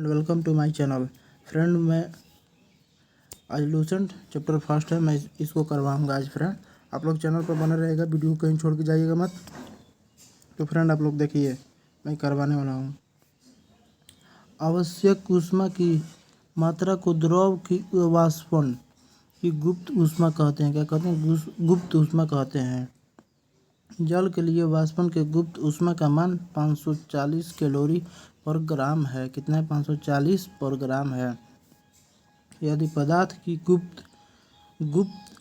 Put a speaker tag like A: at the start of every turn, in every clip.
A: And welcome to my channel. Friend, मैं आज Lucent chapter first है, मैं इसको करवाऊंगा आज। फ्रेंड, आप लोग चैनल पर बने रहेगा, वीडियो कहीं छोड़ के जाइएगा मत। तो फ्रेंड, आप लोग देखिए, मैं करवाने वाला हूँ। आवश्यक ऊष्मा की मात्रा को द्रव की वाष्पन की गुप्त ऊष्मा कहते हैं। क्या कहते हैं? गुप्त ऊष्मा कहते हैं। जल के लिए वाष्पन के गुप्त ऊष्मा का मान 540 कैलोरी पर ग्राम है। कितना है? 540 पर ग्राम है। यदि पदार्थ की गुप्त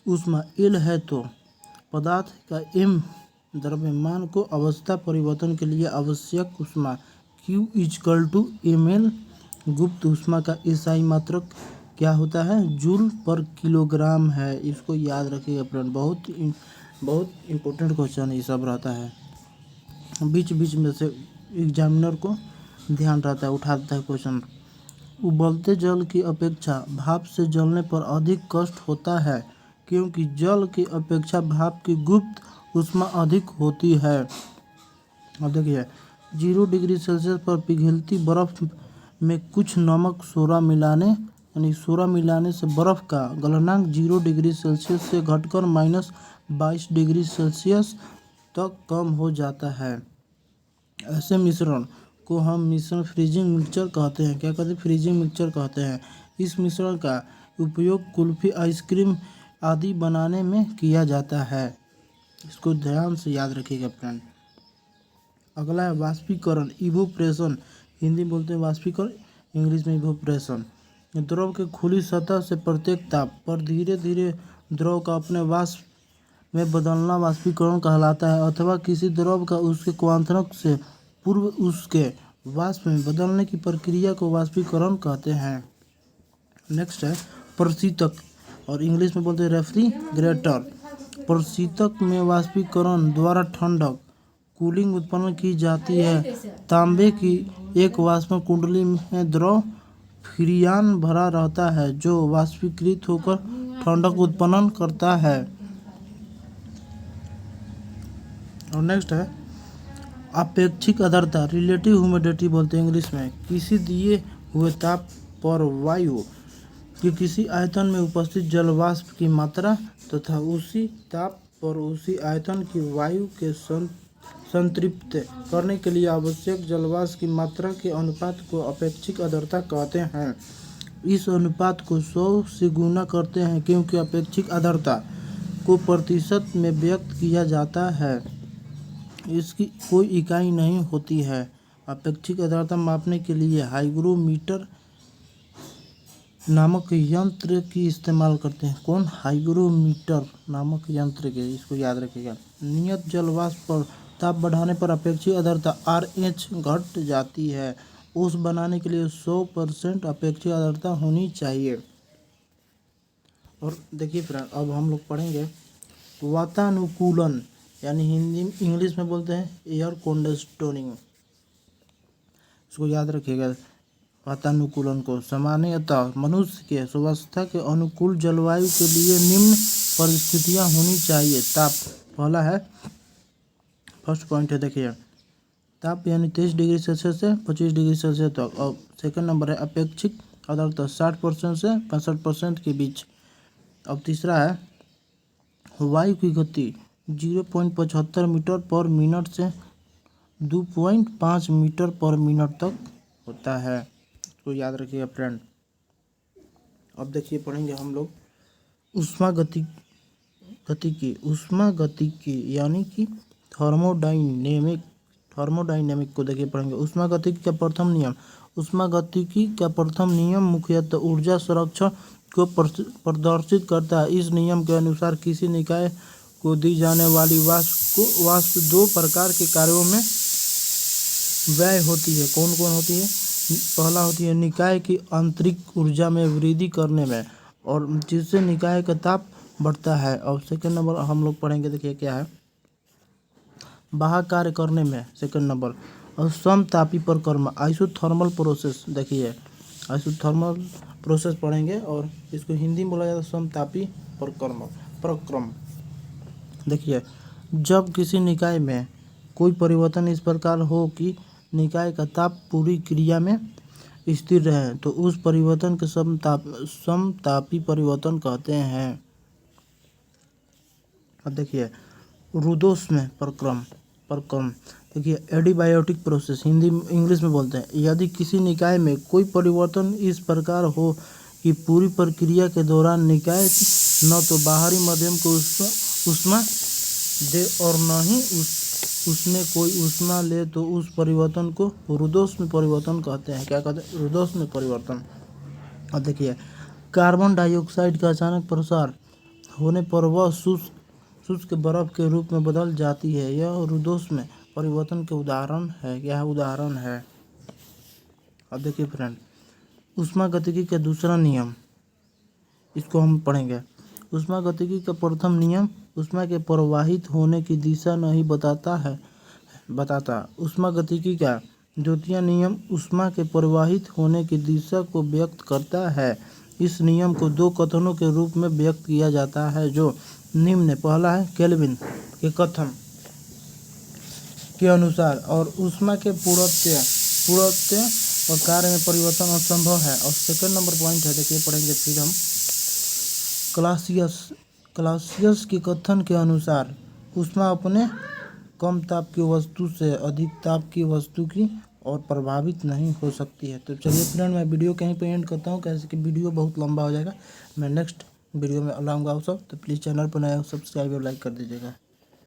A: ऊष्मा L है तो पदार्थ का M द्रव्यमान को अवस्था परिवर्तन के लिए आवश्यक ऊष्मा Q = ml। गुप्त ऊष्मा का SI मात्रक क्या होता है? जूल पर किलोग्राम है। इसको याद रखिएगा फ्रेंड, बहुत इम्पोर्टेंट क्वेश्चन ये सब रहता है। बीच बीच में से एग्जामिनर को ध्यान रहता है, उठाता है क्वेश्चन। उबलते जल की अपेक्षा भाप से जलने पर अधिक कष्ट होता है, क्योंकि जल की अपेक्षा भाप की गुप्त ऊष्मा अधिक होती है। अब देखिए, 0 डिग्री सेल्सियस पर पिघलती बर्फ में कुछ नमक सोडा मिलाने से बर्फ का गलनांक 0 डिग्री सेल्सियस से घटकर -22 डिग्री सेल्सियस तक कम हो जाता है। ऐसे मिश्रण को हम मिश्रण फ्रीजिंग मिक्सचर कहते हैं। क्या कहते हैं? फ्रीजिंग मिक्सचर कहते हैं। इस मिश्रण का उपयोग कुल्फी, आइसक्रीम आदि बनाने में किया जाता है। इसको ध्यान से याद रखिएगा फ्रेंड। अगला है वाष्पीकरण, इवोपरेशन। हिंदी बोलते हैं वाष्पीकरण, इंग्लिश में इवोपरेशन। द्रव के खुली सतह से प्रत्येक ताप पर धीरे धीरे द्रव का अपने वाष्प में बदलना वाष्पीकरण कहलाता है, अथवा किसी द्रव का उसके क्वांटक से पूर्व उसके वाष्प में बदलने की प्रक्रिया को वाष्पीकरण कहते हैं। नेक्स्ट है प्रशीतक, और इंग्लिश में बोलते हैं रेफ्रिजरेटर। प्रशीतक में वाष्पीकरण द्वारा ठंडक कूलिंग उत्पन्न की जाती है। तांबे की एक वाष्प कुंडली में द्रव फ्रीऑन भरा रहता है, जो वाष्पीकृत होकर ठंडक उत्पन्न करता है। और नेक्स्ट है अपेक्षिक आर्द्रता, रिलेटिव ह्यूमिडिटी बोलते हैं इंग्लिश में। किसी दिए हुए ताप पर वायु कि किसी आयतन में उपस्थित जल वाष्प की मात्रा तथा उसी ताप पर उसी आयतन की वायु के संतृप्त करने के लिए आवश्यक जल वाष्प की मात्रा के अनुपात को अपेक्षिक आर्द्रता कहते हैं। इस अनुपात को 100 से गुणा करते हैं, क्योंकि अपेक्षिक आर्द्रता को प्रतिशत में व्यक्त किया जाता है। इसकी कोई इकाई नहीं होती है। अपेक्षिक आर्द्रता मापने के लिए हाइग्रोमीटर नामक यंत्र की इस्तेमाल करते हैं। कौन? हाइग्रोमीटर नामक यंत्र के, इसको याद रखिएगा। नियत जल वाष्प पर ताप बढ़ाने पर अपेक्षित आर्द्रता RH घट जाती है। ओस बनाने के लिए 100% अपेक्षित आर्द्रता होनी चाहिए। और देखिए फ्रेंड, अब हम लोग पढ़ेंगे वातानुकूलन, यानी हिंदी इंग्लिश में बोलते हैं एयर कंडीशनिंग। इसको याद रखिएगा। वातानुकूलन को सामान्यतः मनुष्य के स्वास्थ्य के अनुकूल जलवायु के लिए निम्न परिस्थितियां होनी चाहिए। ताप पहला है, फर्स्ट पॉइंट है, देखिए ताप यानी 23 डिग्री सेल्सियस से 25 डिग्री सेल्सियस तक। और सेकंड नंबर है अपेक्षिक आर्द्रता 60% से 65% के बीच। अब तीसरा है वायु की गति 0.75 मीटर पर मिनट से 2.5 मीटर पर मिनट तक होता है। तो याद रखिएगा फ्रेंड। अब देखिए, पढ़ेंगे हम लोग ऊष्मा गतिकी यानी कि थर्मोडायनेमिक को देखिए पढ़ेंगे। ऊष्मा गतिकी का प्रथम नियम मुख्यतः ऊर्जा संरक्षण को प्रदर्शित करता है। इस नियम के अनुसार किसी निकाय को दी जाने वाली वाष्प दो प्रकार के कार्यों में व्यय होती है। कौन कौन होती है? पहला होती है निकाय की आंतरिक ऊर्जा में वृद्धि करने में, और जिससे निकाय का ताप बढ़ता है। और सेकंड नंबर हम लोग पढ़ेंगे, देखिए क्या है, बाह्य कार्य करने में। सेकंड नंबर और समतापी प्रक्रम, आइसोथर्मल प्रोसेस। देखिए आइसोथर्मल प्रोसेस पढ़ेंगे, और इसको हिंदी में बोला जाता है समतापी प्रक्रम। देखिए, जब किसी निकाय में कोई परिवर्तन इस प्रकार हो कि निकाय का ताप पूरी क्रिया में स्थिर रहे तो उस परिवर्तन के समतापी परिवर्तन कहते हैं। अब देखिए रुदोष्म प्रक्रम देखिए एडिबायोटिक प्रोसेस हिंदी इंग्लिश में बोलते हैं। यदि किसी निकाय में कोई परिवर्तन इस प्रकार हो कि पूरी प्रक्रिया के दौरान निकाय न तो बाहरी माध्यम को ऊष्मा दे और न ही उसमें कोई ऊष्मा ले तो उस परिवर्तन को रुदोष्म परिवर्तन कहते हैं। क्या कहते हैं? रुदोष्म परिवर्तन। अब देखिए कार्बन डाइऑक्साइड का अचानक प्रसार होने पर वह शुष्क बर्फ के रूप में बदल जाती है। यह रुदोष्म परिवर्तन के उदाहरण है। यह उदाहरण है। अब देखिए फ्रेंड ऊष्मागतिकी का दूसरा नियम, इसको हम पढ़ेंगे। ऊष्मागतिकी का प्रथम नियम ऊष्मा के प्रवाहित होने की दिशा नहीं बताता। ऊष्मागतिकी का द्वितीय नियम ऊष्मा के प्रवाहित होने की दिशा को व्यक्त करता है। इस नियम को दो कथनों के रूप में व्यक्त किया जाता है जो निम्न। पहला है केल्विन के कथन के अनुसार और ऊष्मा के पूर्णत्व और कार्य में परिवर्तन असंभव है। और सेकंड नंबर पॉइंट है, देखिए पढ़ेंगे फिर हम क्लासियस के कथन के अनुसार ऊष्मा अपने कम ताप की वस्तु से अधिक ताप की वस्तु की और प्रभावित नहीं हो सकती है। तो चलिए फ्रेंड मैं वीडियो कहीं पे एंड करता हूँ, कैसे कि वीडियो बहुत लंबा हो जाएगा। मैं नेक्स्ट वीडियो में लाऊंगा आप सब, तो प्लीज़ चैनल पर नए हो सब्सक्राइब और लाइक कर दीजिएगा।